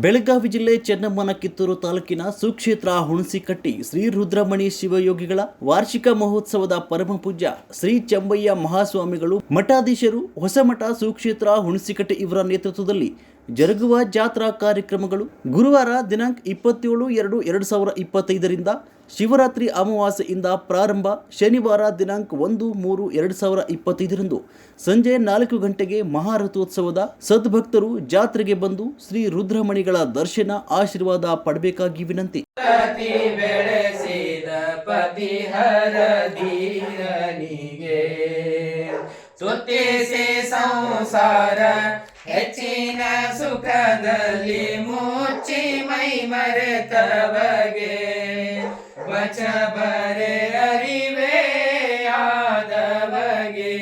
ಬೆಳಗಾವಿ ಜಿಲ್ಲೆ ಚೆನ್ನಮ್ಮನ ಕಿತ್ತೂರು ತಾಲೂಕಿನ ಸುಕ್ಷೇತ್ರ ಹುಣಸಿಕಟ್ಟಿ ಶ್ರೀ ರುದ್ರಮಣಿ ಶಿವಯೋಗಿಗಳ ವಾರ್ಷಿಕ ಮಹೋತ್ಸವದ ಪರಮ ಪೂಜ್ಯ ಶ್ರೀ ಚಂಬಯ್ಯ ಮಹಾಸ್ವಾಮಿಗಳು ಮಠಾಧೀಶರು ಹೊಸಮಠ ಸುಕ್ಷೇತ್ರ ಹುಣಸಿಕಟ್ಟಿ ಇವರ ನೇತೃತ್ವದಲ್ಲಿ ಜರುಗುವ ಜಾತ್ರಾ ಕಾರ್ಯಕ್ರಮಗಳು ಗುರುವಾರ ದಿನಾಂಕ 27/2/2025ರಿಂದ ಶಿವರಾತ್ರಿ ಅಮಾವಾಸ್ಯೆಯಿಂದ ಪ್ರಾರಂಭ. ಶನಿವಾರ ದಿನಾಂಕ 1/3/2025ರಂದು ಸಂಜೆ 4 ಗಂಟೆಗೆ ಮಹಾರಥೋತ್ಸವದ ಸದ್ಭಕ್ತರು ಜಾತ್ರೆಗೆ ಬಂದು ಶ್ರೀ ರುದ್ರಮಣಿಗಳ ದರ್ಶನ ಆಶೀರ್ವಾದ ಪಡಬೇಕಾಗಿ ವಿನಂತಿ. ಸಂಸಾರ ಹೆಚ್ಚಿನ ಸುಖದಲ್ಲಿ ಮುಚ್ಚಿ ಮೈ ಮರೆತವಗೆ ವಚ ಬರೆ ಅರಿವೆ ಆದವಗೆ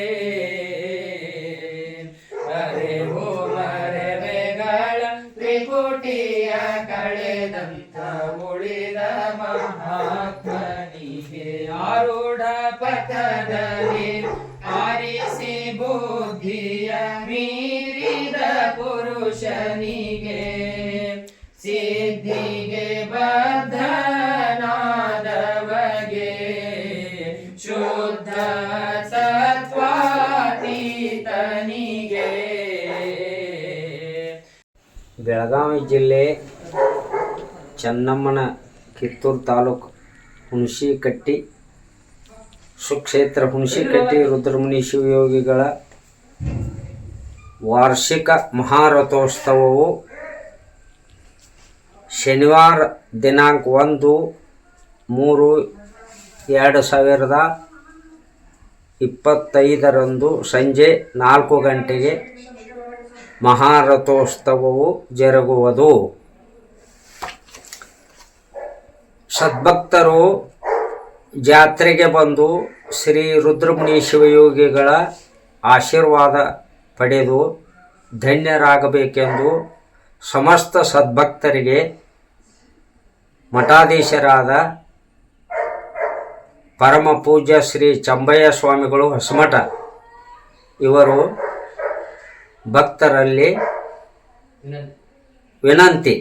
ಅರೆ ಹೋ ಮರವೆಗಳ ತ್ರಿಪುಟಿಯ ಕಳೆದಂತ ಉಳಿದ ಮಹಾತ್ಮನಿಗೆ ಆರೂಢ ಪಥದಲ್ಲಿ ಆರಿಸಿ ಬುದ್ಧಿಯ ಮೀರಿದ ಪುರುಷನಿಗೆ ಸಿದ್ಧಿಗೆ ಬದ್ಧನಾದವಗೆ ಶುದ್ಧ ಸತ್ವಾತೀತನಿಗೆ. ಬೆಳಗಾವಿ ಜಿಲ್ಲೆ ಚೆನ್ನಮ್ಮನ ಕಿತ್ತೂರು ತಾಲೂಕು ಹುಣಸಿಕಟ್ಟಿ ಸುಕ್ಷೇತ್ರ ಹುಣಸಿಕಟ್ಟಿ ರುದ್ರಮುನಿ ಶಿವಯೋಗಿಗಳ ವಾರ್ಷಿಕ ಮಹಾರಥೋತ್ಸವವು ಶನಿವಾರ ದಿನಾಂಕ 1/3/2025ರಂದು ಸಂಜೆ 4 ಗಂಟೆಗೆ ಮಹಾರಥೋತ್ಸವವು ಜರುಗುವುದು. ಸದ್ಭಕ್ತರು ಜಾತ್ರೆಗೆ ಬಂದು ಶ್ರೀ ರುದ್ರಮುನಿ ಶಿವಯೋಗಿಗಳ ಆಶೀರ್ವಾದ ಪಡೆದು ಧನ್ಯರಾಗಬೇಕೆಂದು ಸಮಸ್ತ ಸದ್ಭಕ್ತರಿಗೆ ಮಠಾಧೀಶರಾದ ಪರಮ ಪೂಜ್ಯ ಶ್ರೀ ಚಂಬಯ್ಯ ಸ್ವಾಮಿಗಳು ಹೊಸಮಠ ಇವರು ಭಕ್ತರಲ್ಲಿ ವಿನಂತಿ.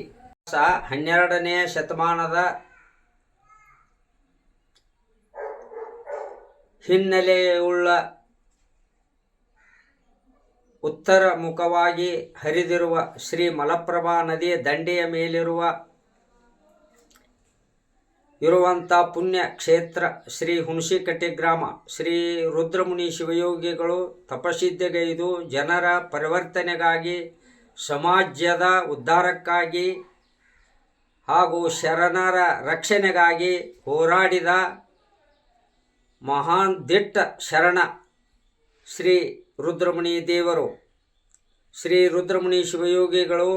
12ನೇ ಶತಮಾನದ ಹಿನ್ನೆಲೆಯುಳ್ಳ ಉತ್ತರ ಮುಖವಾಗಿ ಹರಿದಿರುವ ಶ್ರೀ ಮಲಪ್ರಭಾ ನದಿಯ ದಂಡೆಯ ಇರುವಂಥ ಪುಣ್ಯ ಕ್ಷೇತ್ರ ಶ್ರೀ ಹುಣಸಿಕಟ್ಟಿ ಗ್ರಾಮ ಶ್ರೀ ರುದ್ರಮುನಿ ಶಿವಯೋಗಿಗಳು ತಪಸ್ಸಿದ್ಧಗೈದು ಜನರ ಪರಿವರ್ತನೆಗಾಗಿ, ಸಮಾಜದ ಉದ್ಧಾರಕ್ಕಾಗಿ ಹಾಗೂ ಶರಣರ ರಕ್ಷಣೆಗಾಗಿ ಹೋರಾಡಿದ ಮಹಾನ್ ದಿಟ್ಟ ಶರಣ ಶ್ರೀ ರುದ್ರಮುನಿ ದೇವರು. ಶ್ರೀ ರುದ್ರಮುನಿ ಶಿವಯೋಗಿಗಳು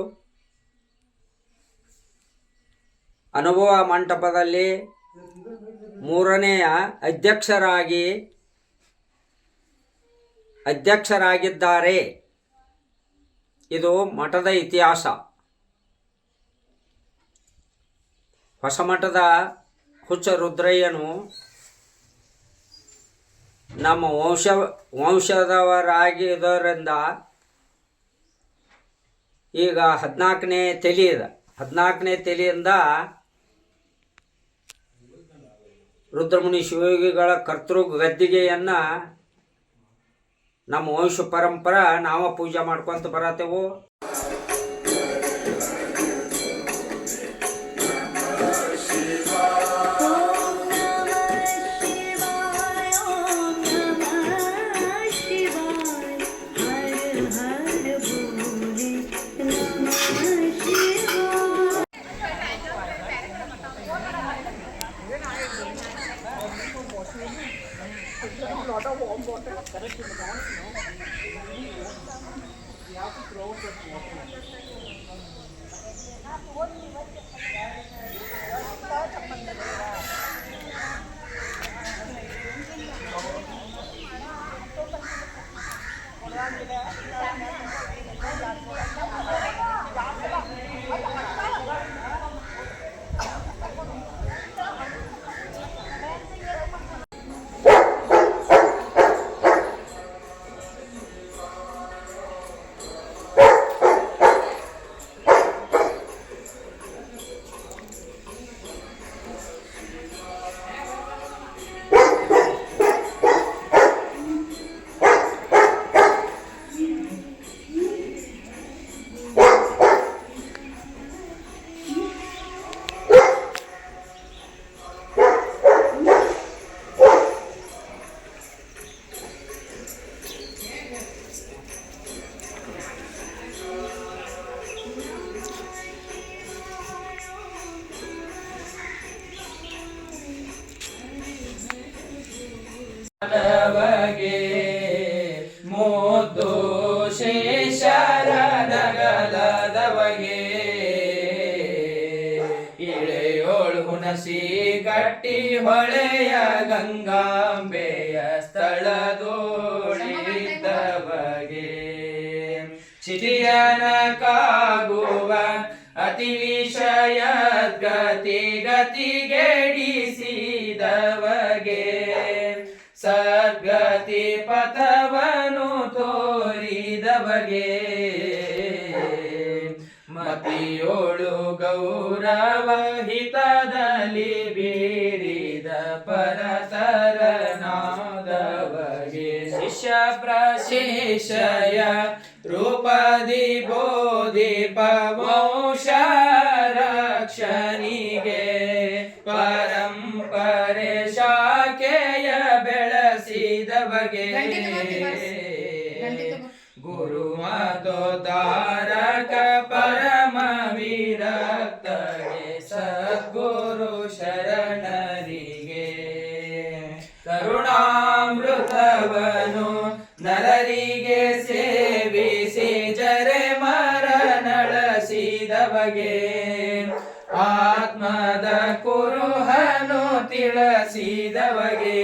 ಅನುಭವ ಮಂಟಪದಲ್ಲಿ 3ನೇಯ ಅಧ್ಯಕ್ಷರಾಗಿದ್ದಾರೆ. ಇದು ಮಠದ ಇತಿಹಾಸ. ಹೊಸಮಠದ ಹುಚ್ಚ ರುದ್ರಯ್ಯನು ನಮ್ಮ ವಂಶದವರಾಗಿದ್ದರಿಂದ ಈಗ 14ನೇ ತಲೆ ಇದೆ. 14ನೇ ತಲೆಯಿಂದ ರುದ್ರಮುನಿ ಶಿವಯೋಗಿಗಳ ಕರ್ತೃ ಗದ್ದಿಗೆಯನ್ನು ನಮ್ಮ ವಂಶ ಪರಂಪರೆ ನಾವು ಪೂಜೆ ಮಾಡ್ಕೊಂತ ಬರತ್ತೇವು. ಮುದ್ದು ಶೇಷರ ನಗಲದವಗೆ ಇಳೆಯೋಳು ಹುಣಸಿ ಗಟ್ಟಿ ಹೊಳೆಯ ಗಂಗಾಂಬೆಯ ಸ್ಥಳದೋಳಿದ್ದವಗೆ ಚಿಟಿಯನ ಕಾಗುವ ಅತಿ ವಿಷಯ ಗತಿಗೆಡಿಸಿದವಗೆ ಸದ್ಗತಿ ಪಥವನು ತೋರಿದವಗೆ ಮತಿಯೋಳು ಗೌರವ ಹಿತದಲ್ಲಿ ಬೀರಿದ ಪರತರನಾದವಗೆ ಶಿಷ್ಯ ಪ್ರಶೇಷಯ ರೂಪದಿ ಬೋಧಿಪ ವಂಶ ರಕ್ಷಣಿಗೆ ಪರಂಪರೆ ಶಾಖೆಯ ಬೆಳೆಸಿದವಗೆ ಗುರು ಮತೋದ್ಧಾರಕ ಪರಮ ವಿರಕ್ತಗೆ ಸದ್ಗುರು ಶರಣರಿಗೆ ಕರುಣಾಮೃತವನು ನರರಿಗೆ ಸೇವಿಸಿ ಜರೆ ಮರ ನಡೆಸಿದವಗೆ ಆತ್ಮದ ಕುರುಹನು ತಿಳಿಸಿದವಗೆ